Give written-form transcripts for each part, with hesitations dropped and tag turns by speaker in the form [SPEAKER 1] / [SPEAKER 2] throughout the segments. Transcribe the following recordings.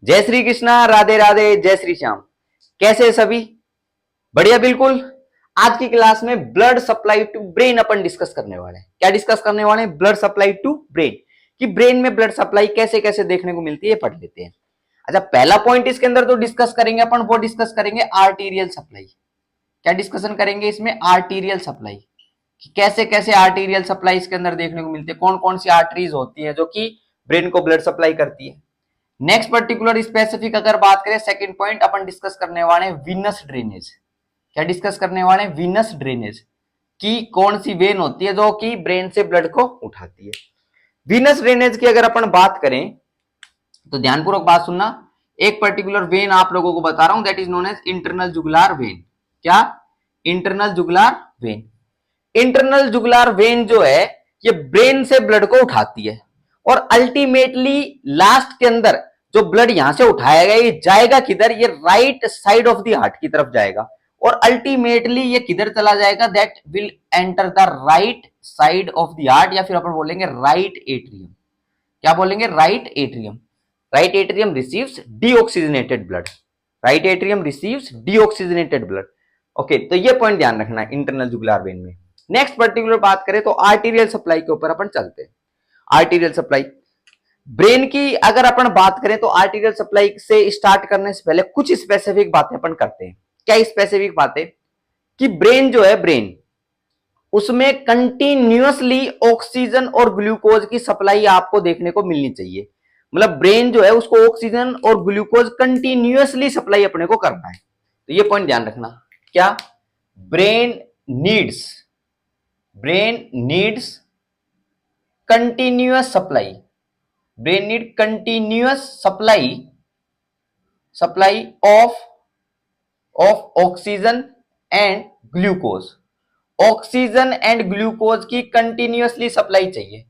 [SPEAKER 1] जय श्री कृष्णा, राधे राधे, जय श्री श्याम। कैसे हैं सभी? बढ़िया, बिल्कुल। आज की क्लास में ब्लड सप्लाई टू ब्रेन अपन डिस्कस करने वाले हैं। क्या डिस्कस करने वाले हैं? Blood supply to brain. कि ब्रेन में ब्लड सप्लाई कैसे कैसे देखने को मिलती है, पढ़ लेते हैं। अच्छा, पहला पॉइंट इसके अंदर तो डिस्कस करेंगे अपन, वो डिस्कस करेंगे आर्टीरियल सप्लाई। क्या डिस्कशन करेंगे इसमें? Arterial supply. कि कैसे कैसे आर्टीरियल सप्लाई इसके अंदर देखने को मिलती है, कौन कौन सी आर्टरीज होती है जो कि ब्रेन को ब्लड सप्लाई करती है। नेक्स्ट पर्टिकुलर स्पेसिफिक अगर बात करें, सेकंड पॉइंट अपन डिस्कस करने वाले हैं वीनस ड्रेनेज। क्या डिस्कस करने वाले हैं? Venus drainage. की कौन सी वेन होती है जो कि ब्रेन से ब्लड को उठाती है। वीनस ड्रेनेज की अगर अपन बात करें तो ध्यानपूर्वक बात सुनना। एक पर्टिकुलर वेन आप लोगों को बता रहा हूं, that is known as internal jugular vein. क्या? Internal jugular vein. Internal jugular vein जो है ये ब्रेन से ब्लड को उठाती है और अल्टीमेटली लास्ट के अंदर जो ब्लड यहां से उठाया गया ये जाएगा किधर? ये right side of the heart की तरफ जाएगा और अल्टीमेटली ये किधर चला जाएगा? That will enter the right side of the heart, या फिर अपन बोलेंगे राइट एट्रियम। क्या बोलेंगे? Right atrium. Right atrium receives deoxygenated blood. Right atrium receives deoxygenated blood. Okay, तो ये पॉइंट ध्यान रखना है इंटरनल जुगुलार वेन में। नेक्स्ट पर्टिकुलर बात करें तो आर्टीरियल सप्लाई के ऊपर अपन चलते हैं। आर्टीरियल सप्लाई ब्रेन की अगर अपन बात करें तो आर्टीरियल सप्लाई से स्टार्ट करने से पहले कुछ स्पेसिफिक बातें अपन करते हैं। क्या स्पेसिफिक बातें? कि ब्रेन जो है, ब्रेन उसमें कंटिन्यूअसली ऑक्सीजन और ग्लूकोज की सप्लाई आपको देखने को मिलनी चाहिए। मतलब ब्रेन जो है उसको ऑक्सीजन और ग्लूकोज कंटिन्यूअसली सप्लाई अपने को करना है। तो ये पॉइंट ध्यान रखना। क्या? Brain needs continuous supply. Brain need continuous supply of oxygen and glucose. Oxygen and glucose की कंटिन्यूअसली सप्लाई चाहिए।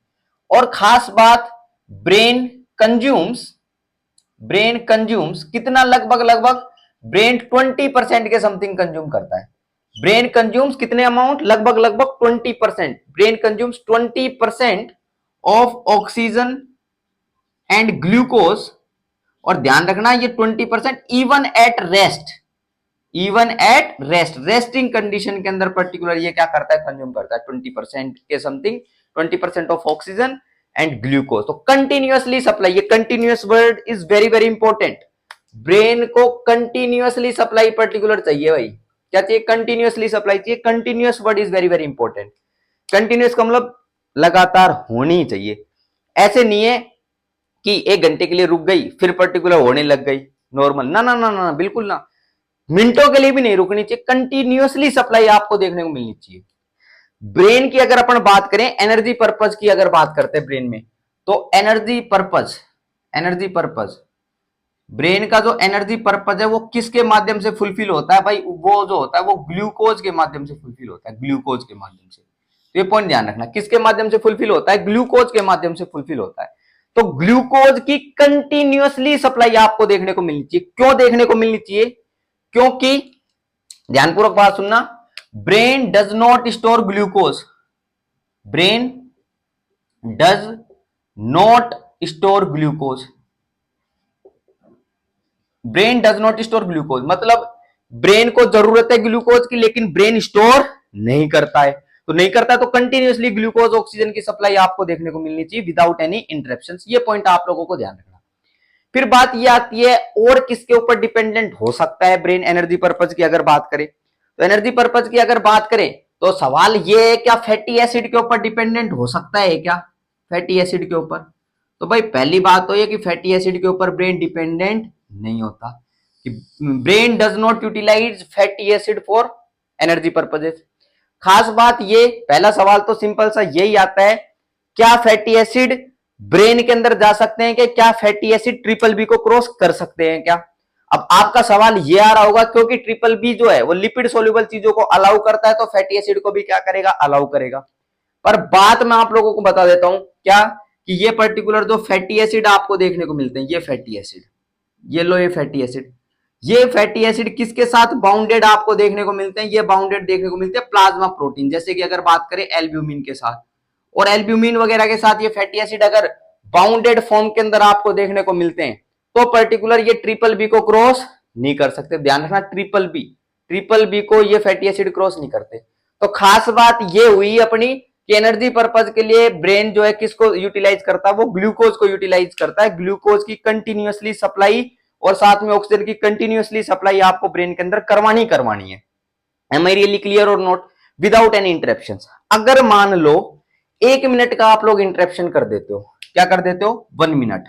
[SPEAKER 1] और खास बात, ब्रेन कंज्यूम्स कितना? लगभग ब्रेन 20% के समथिंग कंज्यूम करता है। ब्रेन कंज्यूम्स कितने अमाउंट? लगभग 20%। Brain consumes 20% of oxygen and glucose. और ध्यान रखना ये 20% इवन एट रेस्टिंग कंडीशन के अंदर पर्टिकुलर ये क्या करता है? कंज्यूम करता है 20% के something, 20% of oxygen and glucose. तो कंटिन्यूअसली सप्लाई, ये continuous word is very very important. Brain को कंटिन्यूअसली सप्लाई पर्टिकुलर चाहिए भाई। क्या चाहिए? कंटिन्यूअसली सप्लाई चाहिए। Continuous word is very very important. Continuous का मतलब लगातार होनी चाहिए। ऐसे नहीं है कि 1 घंटे के लिए रुक गई फिर पर्टिकुलर होने लग गई नॉर्मल, ना ना ना ना, बिल्कुल ना। मिनटों के लिए भी नहीं रुकनी चाहिए, कंटिन्यूअसली सप्लाई आपको देखने को मिलनी चाहिए। ब्रेन की अगर अपन बात करें, एनर्जी पर्पज की अगर बात करते हैं ब्रेन में, तो एनर्जी पर्पज ब्रेन का जो एनर्जी पर्पज है वो किसके माध्यम से फुलफिल होता है भाई? वो जो होता है वो ग्लूकोज के माध्यम से फुलफिल होता है, ग्लूकोज के माध्यम से। तो ये पॉइंट ध्यान रखना, किसके माध्यम से फुलफिल होता है? ग्लूकोज के माध्यम से फुलफिल होता है। तो ग्लूकोज की कंटिन्यूअसली सप्लाई आपको देखने को मिलनी चाहिए। क्यों देखने को मिलनी चाहिए? क्योंकि ध्यानपूर्वक बात सुनना, brain does not store glucose. Brain does not store glucose. Brain does not store glucose मतलब ब्रेन को जरूरत है ग्लूकोज की, लेकिन ब्रेन स्टोर नहीं करता है। तो नहीं करता है तो कंटिन्यूअसली ग्लूकोज ऑक्सीजन की सप्लाई आपको देखने को मिलनी चाहिए विदाउट एनी इंटरप्शंस। ये पॉइंट आप लोगों को ध्यान रखना। फिर बात ये आती है और किसके ऊपर डिपेंडेंट हो सकता है ब्रेन एनर्जी पर्पज की अगर बात करें तो? एनर्जी पर्पज की अगर बात करें तो सवाल ये है, क्या फैटी एसिड के ऊपर डिपेंडेंट हो सकता है? क्या फैटी एसिड के ऊपर? तो भाई पहली बात तो ये कि फैटी एसिड के ऊपर ब्रेन डिपेंडेंट नहीं होता, कि brain does not utilise fatty acid for energy purposes. खास बात ये, पहला सवाल तो सिंपल सा यही आता है, क्या फैटी एसिड ब्रेन के अंदर जा सकते हैं? क्या फैटी एसिड ट्रिपल बी को क्रॉस कर सकते हैं? क्या? अब आपका सवाल ये आ रहा होगा क्योंकि ट्रिपल बी जो है वो लिपिड सोल्यूबल चीजों को अलाउ करता है, तो फैटी एसिड को भी क्या करेगा? अलाउ करेगा। पर बात मैं आप लोगों को बता देता हूं, क्या? कि ये पर्टिकुलर जो फैटी एसिड आपको देखने को मिलते हैं, ये फैटी एसिड, ये लो, ये फैटी एसिड किसके साथ बाउंडेड आपको देखने को मिलते हैं? ये बाउंडेड देखने को मिलते हैं प्लाज्मा प्रोटीन, जैसे कि अगर बात करें एल्ब्यूमिन के साथ और एल्ब्यूमिन वगैरह के साथ ये फैटी एसिड अगर बाउंडेड फॉर्म के अंदर आपको देखने को मिलते हैं तो पर्टिकुलर ये ट्रिपल बी को क्रॉस नहीं कर सकते। ध्यान रखना, ट्रिपल बी को ये फैटी एसिड क्रॉस नहीं करते। तो खास बात ये हुई अपनी कि एनर्जी पर्पज के लिए ब्रेन जो है किसको यूटिलाइज करता है, वो ग्लूकोज को यूटिलाइज करता है। ग्लूकोज की कंटिन्यूअसली सप्लाई और साथ में ऑक्सीजन की कंटिन्यूअसली सप्लाई आपको ब्रेन के अंदर करवानी है। एम आई रियली क्लियर और नॉट? Without any interruption. अगर मान लो 1 मिनट का आप लोग इंटरप्शन कर देते हो, क्या कर देते हो? 1 मिनट,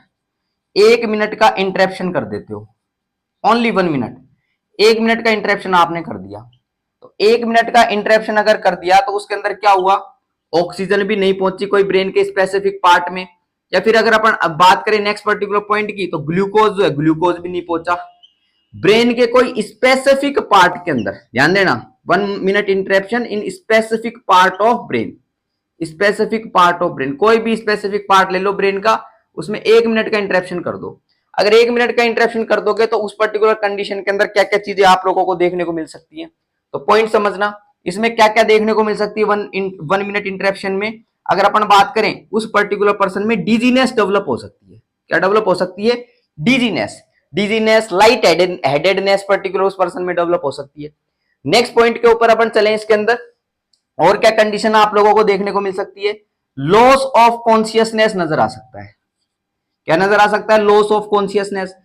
[SPEAKER 1] 1 मिनट का इंटरप्शन कर देते हो, ओनली 1 मिनट, 1 मिनट का इंटरप्शन आपने कर दिया। तो 1 मिनट का इंटरप्शन अगर कर दिया तो उसके अंदर क्या हुआ? ऑक्सीजन भी नहीं पहुंची कोई ब्रेन के स्पेसिफिक पार्ट में। या फिर अगर अपन अब बात करें नेक्स्ट पर्टिकुलर पॉइंट की, तो ग्लूकोज जो है, ग्लूकोज भी नहीं पहुंचा ब्रेन के कोई स्पेसिफिक पार्ट के अंदर। ध्यान देना, 1 minute interruption in specific part of brain, specific part of brain, कोई भी स्पेसिफिक पार्ट ले लो ब्रेन का, उसमें 1 मिनट का इंटरप्शन कर दो। अगर 1 मिनट का इंटरप्शन कर दोगे तो उस पर्टिकुलर कंडीशन के अंदर क्या क्या चीजें आप लोगों को देखने को मिल सकती है। तो पॉइंट समझना, इसमें क्या क्या देखने को मिल सकती है 1 मिनट इंटरप्शन में। अगर अपन बात करें उस पर्टिकुलर पर्सन में डिजीनेस डेवलप हो सकती है। क्या डेवलप हो सकती है? डिजीनेस, लाइट हेडेडनेस पर्टिकुलर उस पर्सन में डेवलप हो सकती है। नेक्स्ट पॉइंट के ऊपर अपन चलें, इसके अंदर और क्या कंडीशन आप लोगों को देखने को मिल सकती है? लॉस ऑफ कॉन्शियसनेस नजर आ सकता है। क्या नजर आ सकता है? Loss of consciousness.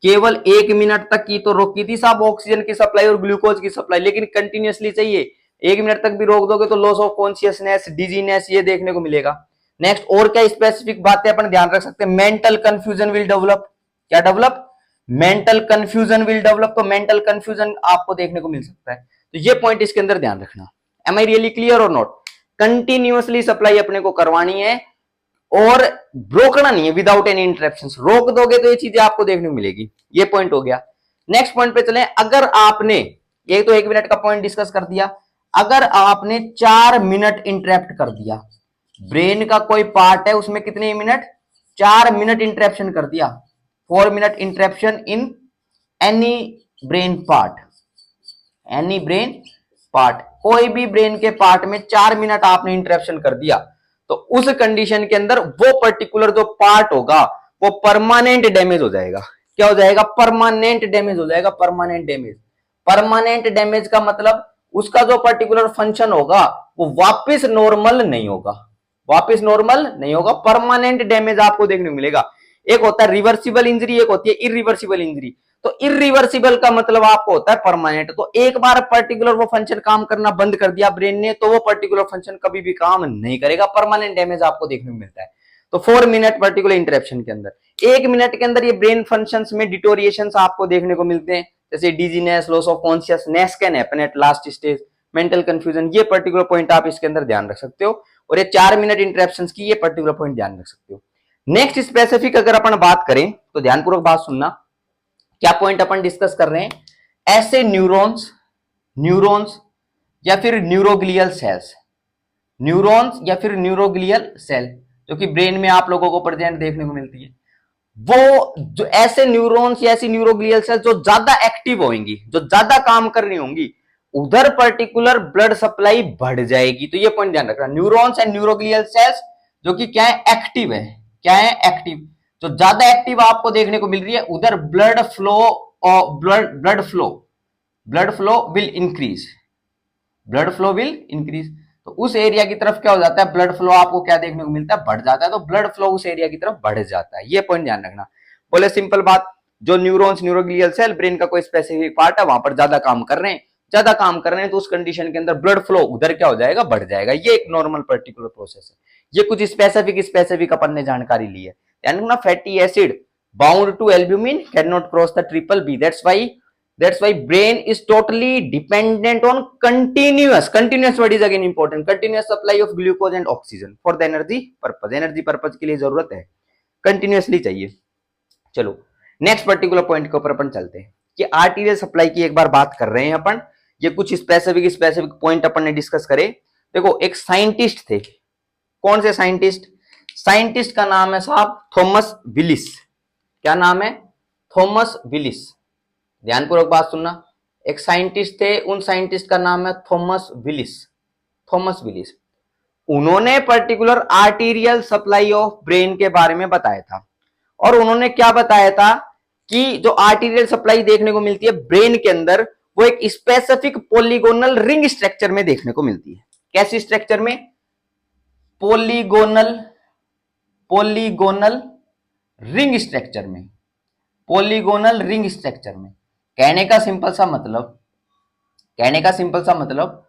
[SPEAKER 1] केवल 1 मिनट तक की तो रोकी थी साहब ऑक्सीजन की सप्लाई और ग्लूकोज की सप्लाई, लेकिन कंटिन्यूअसली चाहिए। 1 मिनट तक भी रोक दोगे तो लॉस ऑफ कॉन्शियसनेस, डिजीनेस ये देखने को मिलेगा। नेक्स्ट और क्या स्पेसिफिक बातें अपन ध्यान रख सकते हैं? Mental confusion will develop. क्या develop? Mental confusion will develop. तो मेंटल कंफ्यूजन आपको देखने को मिल सकता है। तो ये पॉइंट इसके अंदर ध्यान रखना। एम आई रियली क्लियर और नॉट? कंटिन्यूअसली सप्लाई अपने को करवानी है और रोकना नहीं है विदाउट एनी इंटरप्शन। रोक दोगे तो ये चीजें आपको देखने को मिलेगी। ये पॉइंट हो गया। नेक्स्ट पॉइंट पे चलें। अगर आपने, ये तो 1 मिनट का पॉइंट डिस्कस कर दिया, अगर आपने 4 मिनट इंटरप्ट कर दिया, ब्रेन का कोई पार्ट है उसमें कितने मिनट? 4 मिनट इंटरप्शन कर दिया। 4 minute interruption in any brain part, any brain part, कोई भी ब्रेन के पार्ट में 4 मिनट आपने इंटरप्शन कर दिया, तो उस कंडीशन के अंदर वो पर्टिकुलर जो पार्ट होगा वो परमानेंट डैमेज हो जाएगा। क्या हो जाएगा? परमानेंट डैमेज हो जाएगा। परमानेंट डैमेज, परमानेंट डैमेज का मतलब उसका जो पर्टिकुलर फंक्शन होगा वो वापस नॉर्मल नहीं होगा, वापस नॉर्मल नहीं होगा। परमानेंट डैमेज आपको देखने को मिलेगा। एक होता है रिवर्सिबल इंजरी, एक होती है इरिवर्सिबल इंजरी। तो इरिवर्सिबल का मतलब आपको होता है परमानेंट। तो एक बार पर्टिकुलर वो फंक्शन काम करना बंद कर दिया ब्रेन ने, तो वो पर्टिकुलर फंक्शन कभी भी काम नहीं करेगा। परमानेंट डैमेज आपको देखने को मिलता है। तो 4 मिनट पर्टिकुलर इंटरप्शन के अंदर, 1 मिनट के अंदर ये ब्रेन फंक्शंस में डिटोरिएशन आपको देखने को मिलते हैं, जैसे dizziness, loss of consciousness can happen at last stage, mental confusion. ये पर्टिकुलर पॉइंट आप इसके अंदर ध्यान रख सकते हो। और ये 4 मिनट इंटरप्शन की ये पर्टिकुलर पॉइंट ध्यान रख सकते हो। नेक्स्ट स्पेसिफिक अगर अपन बात करें तो ध्यानपूर्वक बात सुनना, क्या पॉइंट अपन डिस्कस कर रहे हैं? ऐसे न्यूरॉन्स या फिर न्यूरोग्लियल सेल्स, न्यूरॉन्स या फिर न्यूरोग्लियल सेल जो कि ब्रेन में आप लोगों को प्रेजेंट देखने को मिलती है, वो जो ऐसे न्यूरॉन्स या ऐसी न्यूरोग्लियल सेल्स जो ज्यादा एक्टिव होंगी, जो ज्यादा काम कर रही होंगी, उधर पर्टिकुलर ब्लड सप्लाई बढ़ जाएगी। तो ये पॉइंट ध्यान रखना, न्यूरॉन्स एंड न्यूरोग्लियल सेल्स जो कि क्या है? एक्टिव है। क्या है? एक्टिव। जो ज्यादा एक्टिव आपको देखने को मिल रही है उधर ब्लड फ्लो और blood flow will increase, blood flow will increase. तो उस एरिया की तरफ क्या हो जाता है? ब्लड फ्लो आपको क्या देखने को मिलता है? बढ़ जाता है। तो ब्लड फ्लो उस एरिया की तरफ बढ़ जाता है। ये पॉइंट ध्यान रखना। बोले सिंपल बात, जो न्यूरॉन्स, न्यूरोग्लियल सेल ब्रेन का कोई स्पेसिफिक पार्ट है वहां पर ज्यादा काम कर रहे हैं, तो उस कंडीशन के अंदर ब्लड फ्लो उधर क्या हो जाएगा? बढ़ जाएगा। ये एक नॉर्मल पर्टिकुलर प्रोसेस है। ये कुछ स्पेसिफिक अपन ने जानकारी ली है। ध्यान रखना, fatty acid bound to albumin can not cross the triple B, that's why brain is totally dependent on continuous what is again important, continuous supply of glucose and oxygen for the energy purpose के लिए जरूरत है, continuously चाहिए। चलो next particular point के ऊपर अपन चलते हैं कि आर्टीरियल सप्लाई की एक बार बात कर रहे हैं अपन। ये कुछ स्पेसिफिक पॉइंट अपन ने डिस्कस करे। देखो एक साइंटिस्ट थे, कौन से साइंटिस्ट का नाम है साहब थॉमस विलिस। क्या नाम है? Thomas Willis. ध्यानपूर्वक बात सुनना, एक साइंटिस्ट थे, उन साइंटिस्ट का नाम है थॉमस विलिस। उन्होंने particular arterial supply of brain के बारे में बताया था। और उन्होंने क्या बताया था? कि जो आर्टीरियल सप्लाई देखने को मिलती है ब्रेन के अंदर वो एक स्पेसिफिक पॉलीगोनल रिंग स्ट्रक्चर में देखने को मिलती है। कैसी स्ट्रक्चर में? पॉलीगोनल रिंग स्ट्रक्चर में, पॉलीगोनल रिंग स्ट्रक्चर में। कहने का सिंपल सा मतलब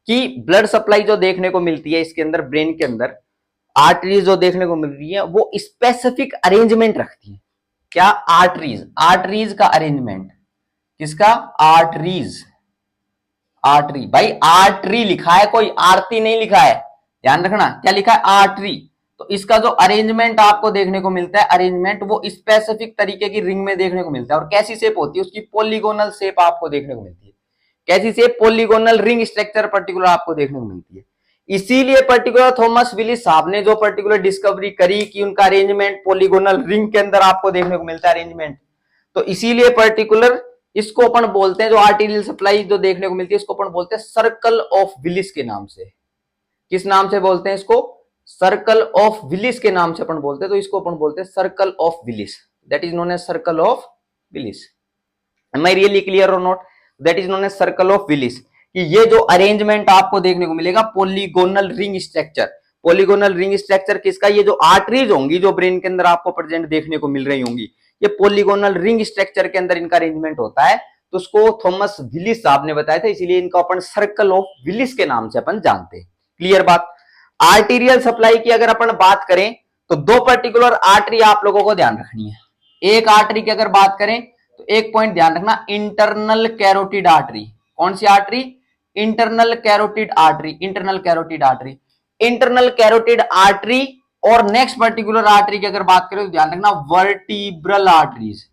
[SPEAKER 1] कि ब्लड सप्लाई जो देखने को मिलती है इसके अंदर, ब्रेन के अंदर आर्टरीज जो देखने को मिल रही है वो स्पेसिफिक अरेंजमेंट रखती है। क्या? आर्टरीज का अरेंजमेंट। किसका? आर्टरीज। आर्टरी, भाई आर्टरी लिखा है, कोई आरती नहीं लिखा है, ध्यान रखना। क्या लिखा है? आर्टरी। तो इसका जो अरेंजमेंट आपको देखने को मिलता है, अरेंजमेंट वो स्पेसिफिक तरीके की रिंग में देखने को मिलता है। और कैसी शेप होती है उसकी? पॉलीगोनल शेप आपको देखने को मिलती है। कैसी shape? Polygonal ring structure particular आपको देखने को मिलती है। इसीलिए पर्टिकुलर थॉमस विलिस साहब ने जो पर्टिकुलर डिस्कवरी करी कि उनका अरेंजमेंट पॉलीगोनल रिंग के अंदर आपको देखने को मिलता है अरेंजमेंट, तो इसीलिए पर्टिकुलर इसको अपन बोलते हैं, जो आर्टीरियल सप्लाई जो देखने को मिलती है इसको अपन बोलते हैं सर्कल ऑफ विलिस के नाम से। किस नाम से बोलते हैं इसको? सर्कल ऑफ विलिस के नाम से अपन बोलते हैं। तो इसको अपन बोलते हैं circle of Willis, that is known as circle of Willis. Am I really clear और not? That is known as circle of Willis. कि ये जो अरेंजमेंट आपको देखने को मिलेगा polygonal ring structure, polygonal ring structure किसका? ये जो आर्टरीज होंगी जो ब्रेन के अंदर आपको प्रेजेंट देखने को मिल रही होंगी, ये पॉलीगोनल रिंग स्ट्रक्चर के अंदर इनका अरेंजमेंट होता है। तो उसको थॉमस विलिस साहब ने बताया था, इसीलिए इनको अपन सर्कल ऑफ विलिस के नाम से अपन जानते हैं। क्लियर बात? आर्टीरियल सप्लाई की अगर अपन बात करें तो दो पर्टिकुलर आर्टरी आप लोगों को ध्यान रखनी है। एक आर्टरी की अगर बात करें तो एक पॉइंट ध्यान रखना, इंटरनल कैरोटिड आर्टरी। कौन सी artery? Internal carotid artery. Internal carotid artery, internal carotid artery. और नेक्स्ट पर्टिकुलर आर्टरी की अगर बात करें तो ध्यान रखना, वर्टिब्रल आर्टरीज।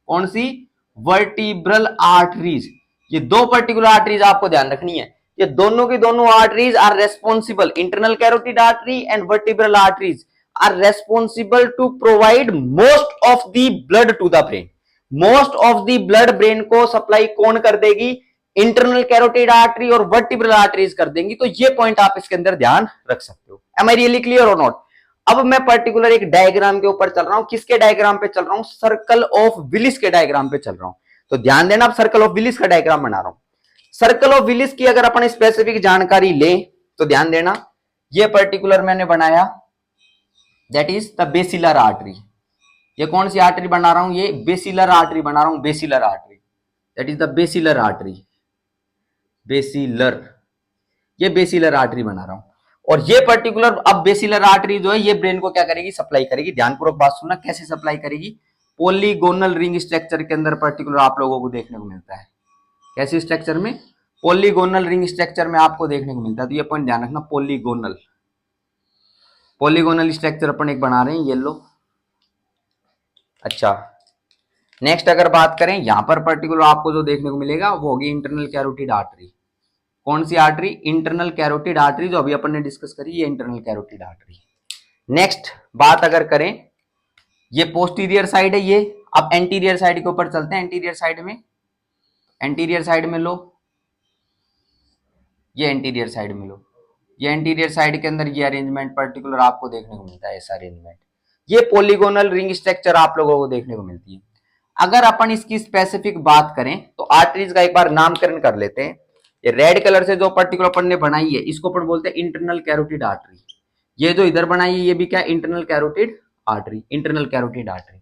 [SPEAKER 1] कौन सी? Vertebral arteries. ये दो पर्टिकुलर आर्टरीज आपको ध्यान रखनी है। ये दोनों की दोनों arteries are responsible, internal carotid artery and vertebral arteries are responsible to provide most of the blood to the brain. Most of the blood brain को सप्लाई कौन कर देगी? इंटरनल कैरोटिड आर्टरी और वर्टिब्रल आर्टरीज कर देंगी। तो ये point आप इसके अंदर ध्यान रख सकते हो। एम आई रियली क्लियर और नॉट? अब मैं पर्टिकुलर एक डायग्राम के ऊपर चल रहा हूं। किसके डायग्राम पे चल रहा हूं? सर्कल ऑफ विलिस के डायग्राम पे चल रहा हूं। तो ध्यान देना, अब सर्कल ऑफ विलिस का डायग्राम बना रहा हूं। सर्कल ऑफ विलिस की अगर अपन स्पेसिफिक जानकारी लें तो ध्यान देना, ये पर्टिकुलर मैंने बनाया, that is the basilar artery. ये कौन सी आर्टरी बना रहा हूं? ये बेसिलर आर्टरी बना रहा हूं, basilar artery, that is the basilar artery. Basilar, ये बेसिलर आर्टरी बना रहा हूं। और ये पर्टिकुलर अब बेसिलर आर्टरी जो है ये ब्रेन को क्या करेगी? सप्लाई करेगी। ध्यानपूर्वक बात सुनना, कैसे सप्लाई करेगी? पॉलीगोनल रिंग स्ट्रक्चर के अंदर पर्टिकुलर आप लोगों को देखने को मिलता है। कैसे स्ट्रक्चर में? पॉलीगोनल रिंग स्ट्रक्चर में आपको देखने को मिलता है। तो ये पॉइंट ध्यान रखना, पॉलीगोनल, पॉलीगोनल स्ट्रक्चर अपन एक बना रहे हैं, येलो। अच्छा, नेक्स्ट अगर बात करें यहां पर पर्टिकुलर आपको जो देखने को मिलेगा वो होगी इंटरनल कैरोटिड आर्टरी। कौन सी आर्टरी? इंटरनल कैरोटिड आर्टरी, जो अभी अपन ने डिस्कस करी, ये इंटरनल कैरोटिड आर्टरी। नेक्स्ट बात अगर करें, ये पोस्टीरियर साइड है ये। अब एंटीरियर साइड के ऊपर चलते हैं। एंटीरियर साइड में, एंटीरियर साइड में लो, ये एंटीरियर साइड में लो। ये एंटीरियर साइड के अंदर ये अरेंजमेंट पर्टिकुलर आपको देखने को मिलता है, ऐसा अरेंजमेंट। ये पॉलीगोनल रिंग स्ट्रक्चर आप लोगों को देखने को मिलती है। अगर अपन इसकी स्पेसिफिक बात करें तो आर्टरीज का एक बार नामकरण कर लेते हैं। ये रेड कलर से जो पर्टिकुलर अपन ने बनाई है इसको अपन बोलते हैं इंटरनल कैरोटिड आर्टरी। ये जो इधर बनाई है ये भी क्या? Internal carotid artery, internal carotid artery.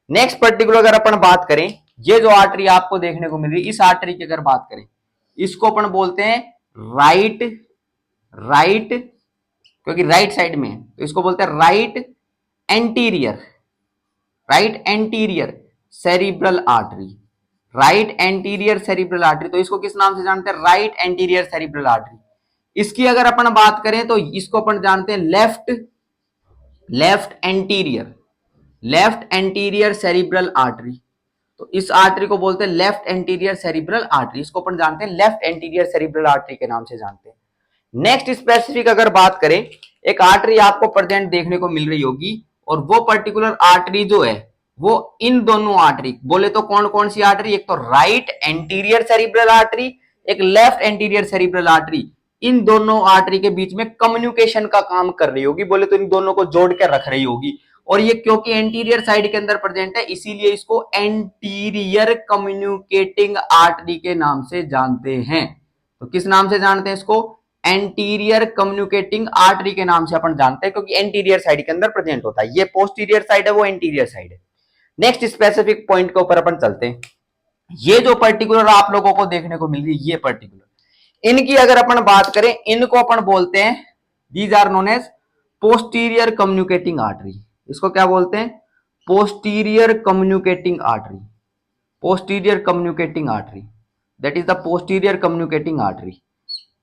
[SPEAKER 1] Next particular अगर अपन बात करें, ये जो आर्टरी आपको देखने को मिल रही है, इस आर्टरी की अगर बात करें, इसको अपन बोलते हैं राइट, क्योंकि राइट साइड में, तो इसको बोलते हैं right anterior cerebral artery. Right anterior cerebral artery, तो इसको किस नाम से जानते हैं? Right anterior cerebral artery. इसकी अगर अपन बात करें तो इसको अपन जानते हैं लेफ्ट एंटीरियर सेरिब्रल आर्टरी। तो इस आर्टरी को बोलते हैं लेफ्ट एंटीरियर सेरिब्रल आर्टरी। इसको अपन जानते हैं लेफ्ट एंटीरियर सेरिब्रल आर्टरी के नाम से जानते हैं। नेक्स्ट स्पेसिफिक अगर बात करें, एक आर्टरी आपको प्रेजेंट देखने को मिल रही होगी, और वो पर्टिकुलर आर्टरी जो है वो इन दोनों आर्टरी, बोले तो कौन कौन सी आर्टरी? एक तो राइट एंटीरियर सेरिब्रल आर्टरी, एक लेफ्ट एंटीरियर सेरिब्रल आर्टरी। इन दोनों आर्टरी के बीच में कम्युनिकेशन का काम कर रही होगी, बोले तो इन दोनों को जोड़ के रख रही होगी। और ये क्योंकि एंटीरियर साइड के अंदर प्रेजेंट है इसीलिए इसको एंटीरियर कम्युनिकेटिंग आर्टरी के नाम से जानते हैं। तो किस नाम से जानते हैं इसको? एंटीरियर कम्युनिकेटिंग आर्टरी के नाम से अपन जानते हैं, क्योंकि एंटीरियर साइड के अंदर प्रेजेंट होता है। ये पोस्टीरियर साइड है, वो एंटीरियर साइड है। नेक्स्ट स्पेसिफिक पॉइंट के ऊपर अपन चलते हैं। ये जो पर्टिकुलर आप लोगों को देखने को मिल रही है, ये पर्टिकुलर, इनकी अगर अपन बात करें, इनको अपन बोलते हैं, these are known as posterior communicating artery. इसको क्या बोलते हैं? Posterior communicating artery. Posterior communicating artery, that is the posterior communicating artery.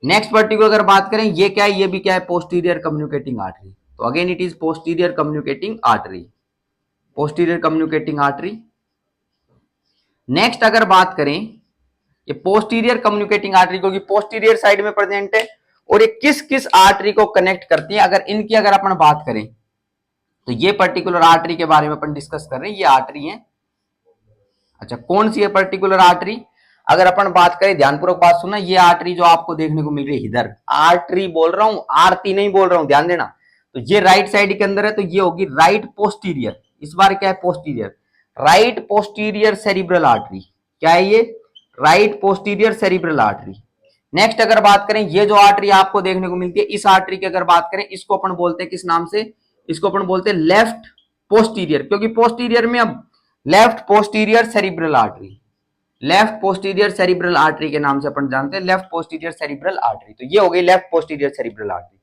[SPEAKER 1] Next particular अगर बात करें, ये क्या है? ये भी क्या है? Posterior communicating artery. तो again it is posterior communicating artery, posterior communicating artery. Next अगर बात करें, ये पोस्टीरियर कम्युनिकेटिंग आर्टरी क्योंकि पोस्टीरियर साइड में प्रेजेंट है, और ये किस किस आर्टरी को कनेक्ट करती है, अगर इनकी अगर अपन बात करें तो ये पर्टिकुलर आर्टरी के बारे में अपन डिस्कस कर रहे हैं। ये आर्टरी है। अच्छा, कौन सी है पर्टिकुलर आर्टरी? अगर अपन बात करें, ध्यानपूर्वक बात सुनना, ये आर्टरी जो आपको देखने को मिल रही है इधर, आर्टरी बोल रहा हूं, आरती नहीं बोल रहा हूं, ध्यान देना। तो ये राइट साइड के अंदर है, तो ये होगी राइट पोस्टीरियर। इस बार क्या है? Posterior, right posterior cerebral artery. क्या है ये? Right posterior cerebral artery. Next अगर बात करें, ये जो आर्टरी आपको देखने को मिलती है, इस आर्टरी की अगर बात करें, इसको अपन बोलते हैं किस नाम से? इसको अपन बोलते हैं लेफ्ट पोस्टीरियर, क्योंकि पोस्टीरियर में अब left posterior cerebral artery, left posterior cerebral artery के नाम से अपन जानते हैं, लेफ्ट पोस्टीरियर सेरिब्रल आर्टरी। तो ये हो गई लेफ्ट पोस्टीरियर सेरिब्रल आर्टरी।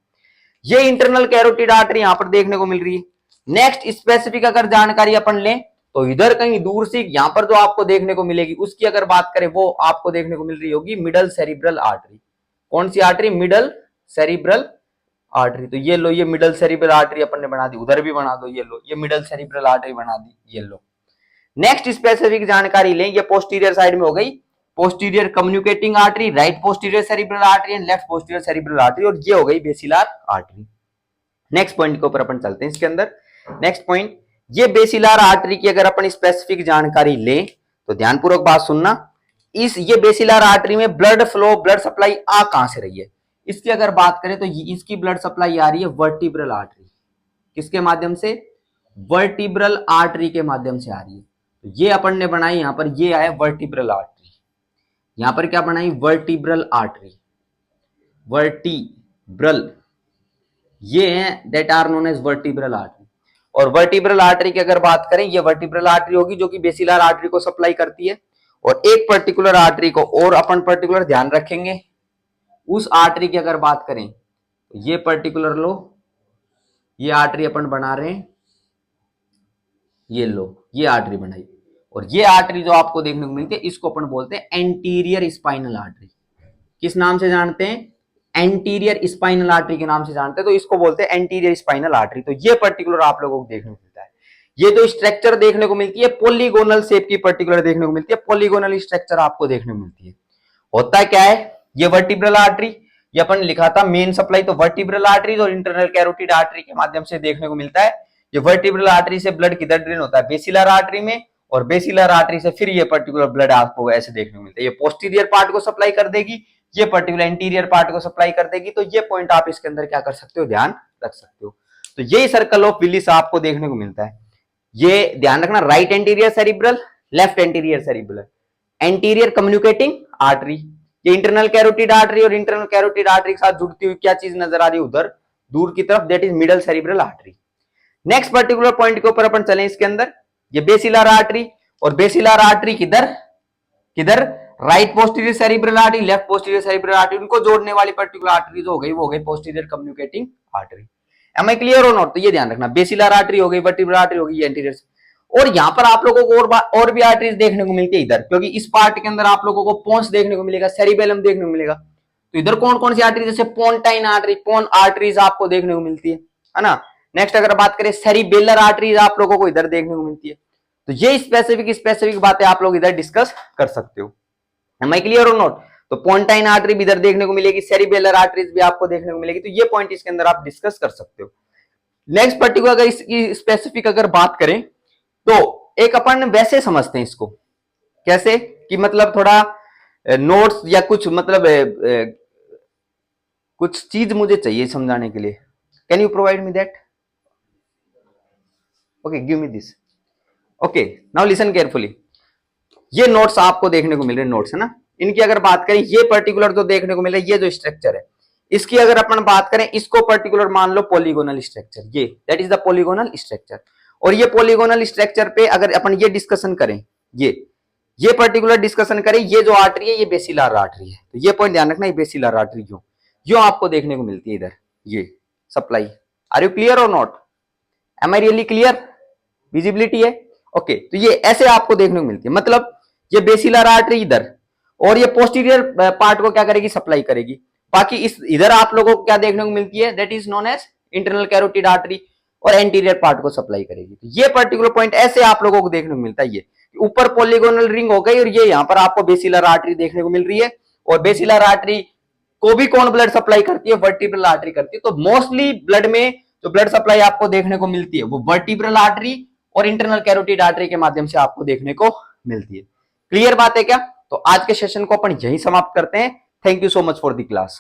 [SPEAKER 1] ये इंटरनल कैरोटिड आर्टरी यहां पर देखने को मिल रही है। नेक्स्ट स्पेसिफिक अगर जानकारी अपन लें, तो इधर कहीं दूर से यहां पर जो आपको देखने को मिलेगी, उसकी अगर बात करें, वो आपको देखने को मिल रही होगी मिडल सेरिब्रल आर्टरी। कौन सी आर्टरी? Middle cerebral artery. तो ये लो, ये मिडल सेरिब्रल आर्टरी अपन ने बना दी, उधर भी बना दो, ये लो, ये मिडल सेरिब्रल आर्टरी बना दी, ये लो। नेक्स्ट स्पेसिफिक जानकारी लें, ये पोस्टीरियर साइड में हो गई posterior communicating artery, right posterior cerebral artery and left posterior cerebral artery, और ये हो गई बेसिलार आर्टरी। नेक्स्ट पॉइंट के ऊपर अपन चलते हैं इसके अंदर। नेक्स्ट पॉइंट, ये बेसिलार आर्टरी की अगर अपन स्पेसिफिक जानकारी लें, तो ध्यानपूर्वक बात सुनना, इस ये बेसिलार आर्टरी में ब्लड फ्लो, ब्लड सप्लाई आ कहां से रही है? इसकी अगर बात करें तो इसकी ब्लड सप्लाई आ रही है वर्टिब्रल आर्टरी। किसके माध्यम से? वर्टिब्रल आर्टरी के माध्यम से आ रही है। तो ये अपन ने बनाई यहां पर, ये आया वर्टिब्रल आर्टरी। यहां पर क्या बनाई? वर्टिब्रल आर्टरी, वर्टिब्रल, ये है that are known as vertebral artery. और वर्टिब्रल आर्टरी की अगर बात करें, ये वर्टिब्रल आर्टरी होगी जो कि बेसिलर आर्टरी को सप्लाई करती है। और एक पर्टिकुलर आर्टरी को और अपन पर्टिकुलर ध्यान रखेंगे, उस आर्टरी की अगर बात करें तो ये पर्टिकुलर लो, ये आर्टरी अपन बना रहे हैं, ये लो, ये आर्टरी बनाई। और ये आर्टरी जो आपको देखने को मिलती है, इसको अपन बोलते हैं एंटीरियर स्पाइनल आर्टरी। किस नाम से जानते हैं? एंटीरियर स्पाइनल आर्टरी के नाम से जानते हैं, तो इसको बोलते हैं एंटीरियर स्पाइनल आर्टरी। तो ये पर्टिकुलर आप लोगों को देखने को मिलता है। ये जो स्ट्रक्चर देखने को मिलती है, पॉलीगोनल शेप की पर्टिकुलर देखने को मिलती है, पॉलीगोनल स्ट्रक्चर आपको देखने को मिलती है। होता है क्या है? ये वर्टिब्रल आर्टरी, ये अपन लिखा था मेन सप्लाई, तो वर्टिब्रल आर्टरी और इंटरनल कैरोटिड आर्टरी के माध्यम से देखने को मिलता है। ये वर्टिब्रल आर्टरी से ब्लड किधर ड्रेन होता है? बेसिलर आर्टरी में, और बेसिलर आर्टरी से फिर ये पर्टिकुलर ब्लड आपको ऐसे देखने को मिलता है। ये पोस्टीरियर पार्ट को सप्लाई कर देगी, ये पर्टिकुलर इंटीरियर पार्ट को सप्लाई कर देगी। तो ये पॉइंट आप इसके अंदर क्या कर सकते हो? ध्यान रख सकते हो। तो यही सर्कल ऑफ विलिस आपको देखने को मिलता है। ये ध्यान रखना, right anterior cerebral, left anterior cerebral, anterior communicating artery, ये इंटरनल कैरोटिड आर्टरी, और इंटरनल कैरोटिड आर्टरी के साथ जुड़ती हुई क्या चीज नजर आ रही है उधर दूर की तरफ? That is middle cerebral artery. Next particular point के ऊपर अपन चले इसके अंदर, ये बेसिलर आर्टरी, और बेसिलर आर्टरी किधर किधर? Right posterior cerebral artery, left posterior cerebral artery, उनको जोड़ने वाली पर्टिकुलर आर्टरी जो हो गई, वो हो गई posterior communicating artery. Am I clear और नॉट? तो ये ध्यान रखना, बेसिलर आर्टरी हो गई, वर्टिब्रल आर्टरी हो गई, एंटीरियर। और यहां पर आप लोगों को और भी आर्टरीज देखने को मिलती है इधर, क्योंकि इस पार्ट के अंदर आप लोगों को पोन्स देखने को मिलेगा, सेरिबेलम देखने को मिलेगा। तो इधर कौन कौन सी आर्टरी? जैसे पोन्टाइन आर्टरी, पोन आर्टरीज आपको देखने को मिलती है ना। नेक्स्ट अगर बात करें, सेरिबेलर आर्टरीज आप लोगों को इधर देखने को मिलती है। तो ये स्पेसिफिक बातें आप लोग इधर डिस्कस कर सकते हो। एम आई क्लियर और नॉट? तो पोन्टाइन आर्टरी भी इधर देखने को मिलेगी, सेरिबेलर आर्टरीज भी आपको देखने को मिलेगी। तो ये पॉइंट इसके अंदर आप डिस्कस कर सकते हो। नेक्स्ट पर्टिकुलर अगर इसकी स्पेसिफिक अगर बात करें, तो एक अपन वैसे समझते हैं इसको, कैसे कि मतलब थोड़ा नोट्स या कुछ मतलब कुछ चीज मुझे चाहिए समझाने के लिए। Can you provide me that? Okay, give me this. Okay, now listen carefully. ये नोट्स आपको देखने को मिल रहे हैं, नोट्स है ना। इनकी अगर बात करें, ये पर्टिकुलर जो देखने को मिल रहा है, ये जो स्ट्रक्चर है, इसकी अगर अपन बात करें, इसको पर्टिकुलर मान लो पॉलीगोनल स्ट्रक्चर, ये that is the polygonal structure. और ये पॉलीगोनल स्ट्रक्चर पे अगर अपन ये डिस्कशन करें, ये पर्टिकुलर डिस्कशन करें, ये जो आर्टरी है ये बेसिलर आर्टरी है, तो ये पॉइंट ध्यान रखना, ये बेसिलर आर्टरी जो आपको देखने को मिलती है इधर, ये सप्लाई। आर यू क्लियर और not? Am I really clear? Visibility है? ओके, तो ये ऐसे आपको देखने को मिलती है, मतलब ये बेसिलर आर्टरी इधर, और ये पोस्टीरियर पार्ट को क्या करेगी, सप्लाई करेगी। बाकी इस इधर आप लोगों को क्या देखने को मिलती है, that is known as internal carotid artery, और एंटीरियर पार्ट को सप्लाई करेगी। तो ये पर्टिकुलर पॉइंट ऐसे आप लोगों को देखने को मिलता है, ये ऊपर पॉलीगोनल रिंग हो गई, और ये यहाँ पर आपको बेसिलर आर्टरी देखने को मिल रही है। और बेसिलर आर्टरी को भी कौन ब्लड सप्लाई करती है, वर्टिब्रल आर्टरी करती है। तो मोस्टली ब्लड में जो ब्लड सप्लाई आपको देखने को मिलती है वो वर्टिब्रल आर्टरी और इंटरनल कैरोटिड आर्टरी के माध्यम से आपको देखने को मिलती है। क्लियर बात है क्या? तो आज के सेशन को अपन यहीं समाप्त करते हैं। Thank you so much for the class.